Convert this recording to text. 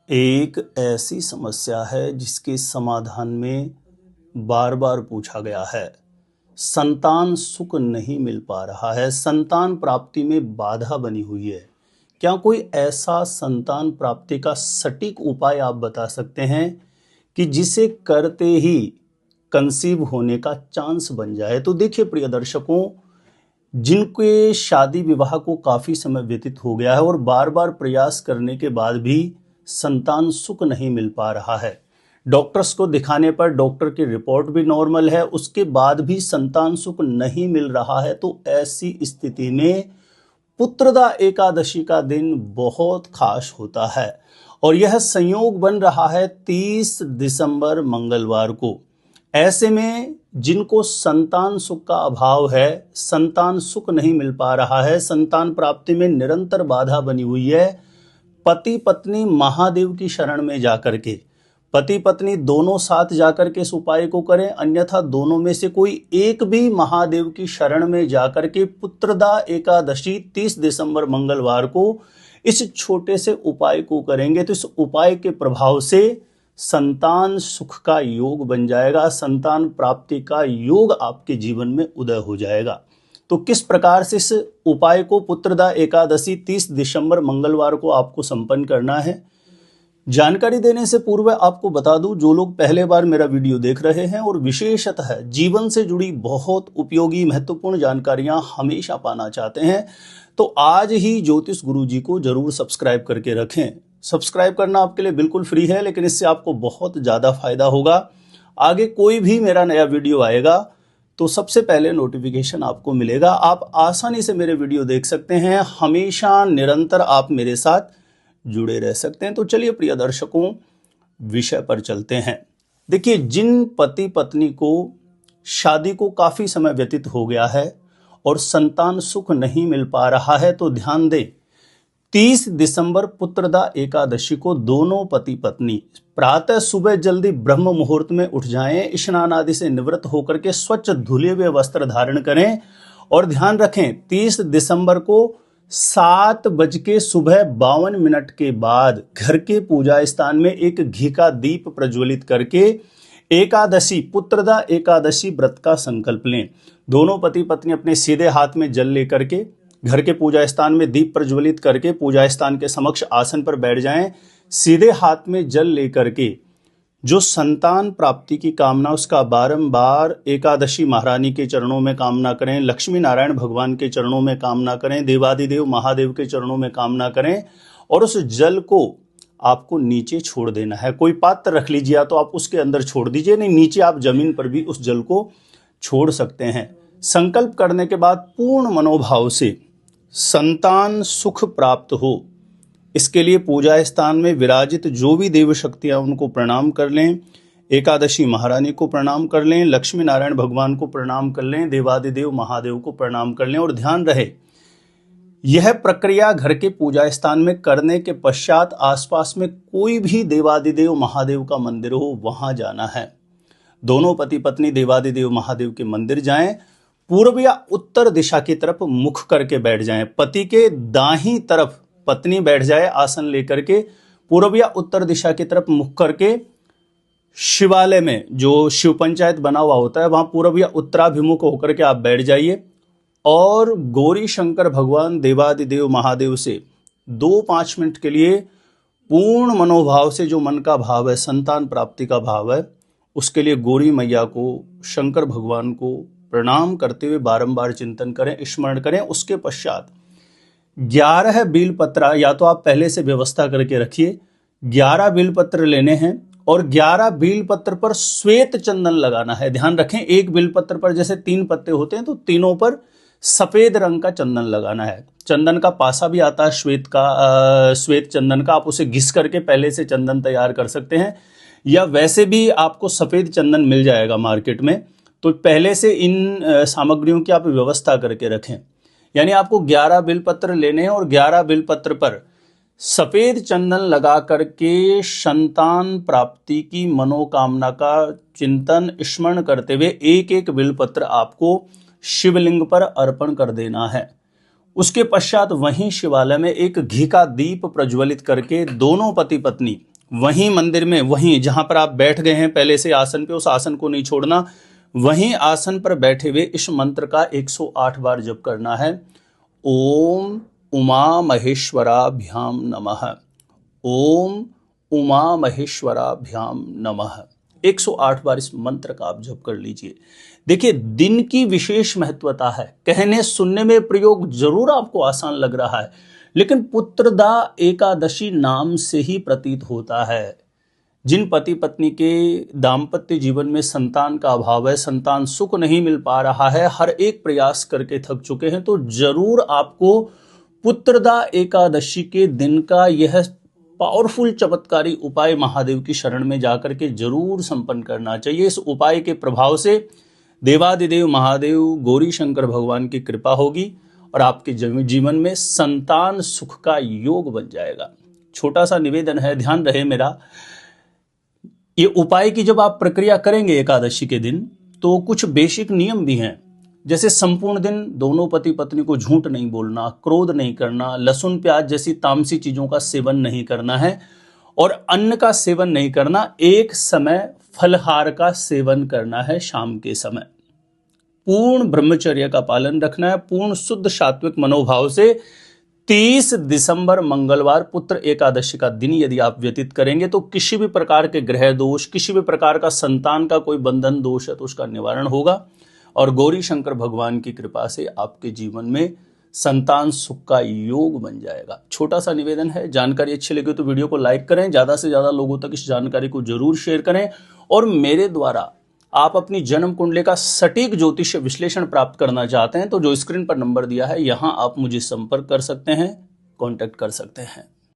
एक ऐसी समस्या है जिसके समाधान में बार बार पूछा गया है। संतान सुख नहीं मिल पा रहा है, संतान प्राप्ति में बाधा बनी हुई है। क्या कोई ऐसा संतान प्राप्ति का सटीक उपाय आप बता सकते हैं कि जिसे करते ही कंसीव होने का चांस बन जाए? तो देखिए प्रिय दर्शकों, जिनके शादी विवाह को काफ़ी समय व्यतीत हो गया है और बार बार प्रयास करने के बाद भी संतान सुख नहीं मिल पा रहा है, डॉक्टर्स को दिखाने पर डॉक्टर की रिपोर्ट भी नॉर्मल है, उसके बाद भी संतान सुख नहीं मिल रहा है, तो ऐसी स्थिति में पुत्रदा एकादशी का दिन बहुत खास होता है और यह संयोग बन रहा है 30 दिसंबर मंगलवार को। ऐसे में जिनको संतान सुख का अभाव है, संतान सुख नहीं मिल पा रहा है, संतान प्राप्ति में निरंतर बाधा बनी हुई है, पति पत्नी महादेव की शरण में जाकर के, पति पत्नी दोनों साथ जाकर के इस उपाय को करें, अन्यथा दोनों में से कोई एक भी महादेव की शरण में जाकर के पुत्रदा एकादशी 30 दिसंबर मंगलवार को इस छोटे से उपाय को करेंगे तो इस उपाय के प्रभाव से संतान सुख का योग बन जाएगा, संतान प्राप्ति का योग आपके जीवन में उदय हो जाएगा। तो किस प्रकार से इस उपाय को पुत्रदा एकादशी 30 दिसंबर मंगलवार को आपको संपन्न करना है, जानकारी देने से पूर्व आपको बता दूं, जो लोग पहले बार मेरा वीडियो देख रहे हैं और विशेषतः जीवन से जुड़ी बहुत उपयोगी महत्वपूर्ण जानकारियां हमेशा पाना चाहते हैं, तो आज ही ज्योतिष गुरु जी को जरूर सब्सक्राइब करके रखें। सब्सक्राइब करना आपके लिए बिल्कुल फ्री है, लेकिन इससे आपको बहुत ज़्यादा फायदा होगा। आगे कोई भी मेरा नया वीडियो आएगा तो सबसे पहले नोटिफिकेशन आपको मिलेगा। आप आसानी से मेरे वीडियो देख सकते हैं, हमेशा निरंतर आप मेरे साथ जुड़े रह सकते हैं। तो चलिए प्रिय दर्शकों, विषय पर चलते हैं। देखिए, जिन पति पत्नी को शादी को काफ़ी समय व्यतीत हो गया है और संतान सुख नहीं मिल पा रहा है, तो ध्यान दें, 30 दिसंबर पुत्रदा एकादशी को दोनों पति पत्नी प्रातः सुबह जल्दी ब्रह्म मुहूर्त में उठ जाएं, स्नान आदि से निवृत्त होकर के स्वच्छ धुले हुए वस्त्र धारण करें और ध्यान रखें 30 दिसंबर को 7:52 के बाद घर के पूजा स्थान में एक घी का दीप प्रज्वलित करके एकादशी पुत्रदा एकादशी व्रत का संकल्प लें। दोनों पति पत्नी अपने सीधे हाथ में जल लेकर के घर के पूजा स्थान में दीप प्रज्वलित करके पूजा स्थान के समक्ष आसन पर बैठ जाएं। सीधे हाथ में जल लेकर के जो संतान प्राप्ति की कामना, उसका बारंबार एकादशी महारानी के चरणों में कामना करें, लक्ष्मी नारायण भगवान के चरणों में कामना करें, देवादिदेव महादेव के चरणों में कामना करें और उस जल को आपको नीचे छोड़ देना है। कोई पात्र रख लीजिए, या तो आप उसके अंदर छोड़ दीजिए, नहीं नीचे आप जमीन पर भी उस जल को छोड़ सकते हैं। संकल्प करने के बाद पूर्ण मनोभाव से संतान सुख प्राप्त हो, इसके लिए पूजा स्थान में विराजित जो भी देव शक्तियां उनको प्रणाम कर लें, एकादशी महारानी को प्रणाम कर लें, लक्ष्मी नारायण भगवान को प्रणाम कर लें, देवादिदेव महादेव को प्रणाम कर लें। और ध्यान रहे, यह प्रक्रिया घर के पूजा स्थान में करने के पश्चात आसपास में कोई भी देवादिदेव महादेव का मंदिर हो, वहां जाना है। दोनों पति पत्नी देवादिदेव महादेव के मंदिर जाएं, पूर्व या उत्तर दिशा की तरफ मुख करके बैठ जाएं। पति के दाहिनी तरफ पत्नी बैठ जाए आसन लेकर के, पूर्व या उत्तर दिशा की तरफ मुख करके शिवालय में जो शिव पंचायत बना हुआ होता है वहां पूर्व या उत्तराभिमुख होकर के आप बैठ जाइए और गौरी शंकर भगवान देवादिदेव महादेव से 2-5 मिनट के लिए पूर्ण मनोभाव से, जो मन का भाव है, संतान प्राप्ति का भाव है, उसके लिए गौरी मैया को, शंकर भगवान को प्रणाम करते हुए बारंबार चिंतन करें, स्मरण करें। उसके पश्चात 11 बेलपत्र, या तो आप पहले से व्यवस्था करके रखिए, 11 बेलपत्र लेने हैं और 11 बेलपत्र पर श्वेत चंदन लगाना है। ध्यान रखें, एक बेलपत्र पर जैसे 3 पत्ते होते हैं तो तीनों पर सफेद रंग का चंदन लगाना है। चंदन का पासा भी आता है श्वेत चंदन का, आप उसे घिस करके पहले से चंदन तैयार कर सकते हैं, या वैसे भी आपको सफेद चंदन मिल जाएगा मार्केट में। तो पहले से इन सामग्रियों की आप व्यवस्था करके रखें। यानी आपको 11 बेलपत्र लेने हैं और 11 बेलपत्र पर सफेद चंदन लगा करके संतान प्राप्ति की मनोकामना का चिंतन स्मरण करते हुए एक एक बेलपत्र आपको शिवलिंग पर अर्पण कर देना है। उसके पश्चात वहीं शिवालय में एक घी का दीप प्रज्वलित करके दोनों पति पत्नी वहीं मंदिर में, वहीं जहां पर आप बैठ गए हैं पहले से आसन पे, उस आसन को नहीं छोड़ना। वहीं आसन पर बैठे हुए इस मंत्र का 108 बार जप करना है। ओम उमा महेश्वराभ्याम नमः। ओम उमा महेश्वराभ्याम नमः। 108 बार इस मंत्र का आप जप कर लीजिए। देखिए, दिन की विशेष महत्वता है। कहने सुनने में प्रयोग जरूर आपको आसान लग रहा है, लेकिन पुत्रदा एकादशी नाम से ही प्रतीत होता है। जिन पति पत्नी के दाम्पत्य जीवन में संतान का अभाव है, संतान सुख नहीं मिल पा रहा है, हर एक प्रयास करके थक चुके हैं, तो जरूर आपको पुत्रदा एकादशी के दिन का यह पावरफुल चमत्कारी उपाय महादेव की शरण में जाकर के जरूर संपन्न करना चाहिए। इस उपाय के प्रभाव से देवादिदेव महादेव गौरी शंकर भगवान की कृपा होगी और आपके जीवन में संतान सुख का योग बन जाएगा। छोटा सा निवेदन है, ध्यान रहे मेरा, ये उपाय की जब आप प्रक्रिया करेंगे एकादशी के दिन, तो कुछ बेसिक नियम भी हैं। जैसे संपूर्ण दिन दोनों पति पत्नी को झूठ नहीं बोलना, क्रोध नहीं करना, लहसुन प्याज जैसी तामसी चीजों का सेवन नहीं करना है और अन्न का सेवन नहीं करना। एक समय फलहार का सेवन करना है शाम के समय। पूर्ण ब्रह्मचर्य का पालन रखना है, पूर्ण शुद्ध सात्विक मनोभाव से 30 दिसंबर मंगलवार पुत्र एकादशी का दिन यदि आप व्यतीत करेंगे तो किसी भी प्रकार के ग्रह दोष, किसी भी प्रकार का संतान का कोई बंधन दोष है तो उसका निवारण होगा और गौरी शंकर भगवान की कृपा से आपके जीवन में संतान सुख का योग बन जाएगा। छोटा सा निवेदन है, जानकारी अच्छी लगी तो वीडियो को लाइक करें, ज्यादा से ज्यादा लोगों तक इस जानकारी को जरूर शेयर करें और मेरे द्वारा आप अपनी जन्म कुंडली का सटीक ज्योतिष विश्लेषण प्राप्त करना चाहते हैं तो जो स्क्रीन पर नंबर दिया है यहां आप मुझे संपर्क कर सकते हैं, कांटेक्ट कर सकते हैं।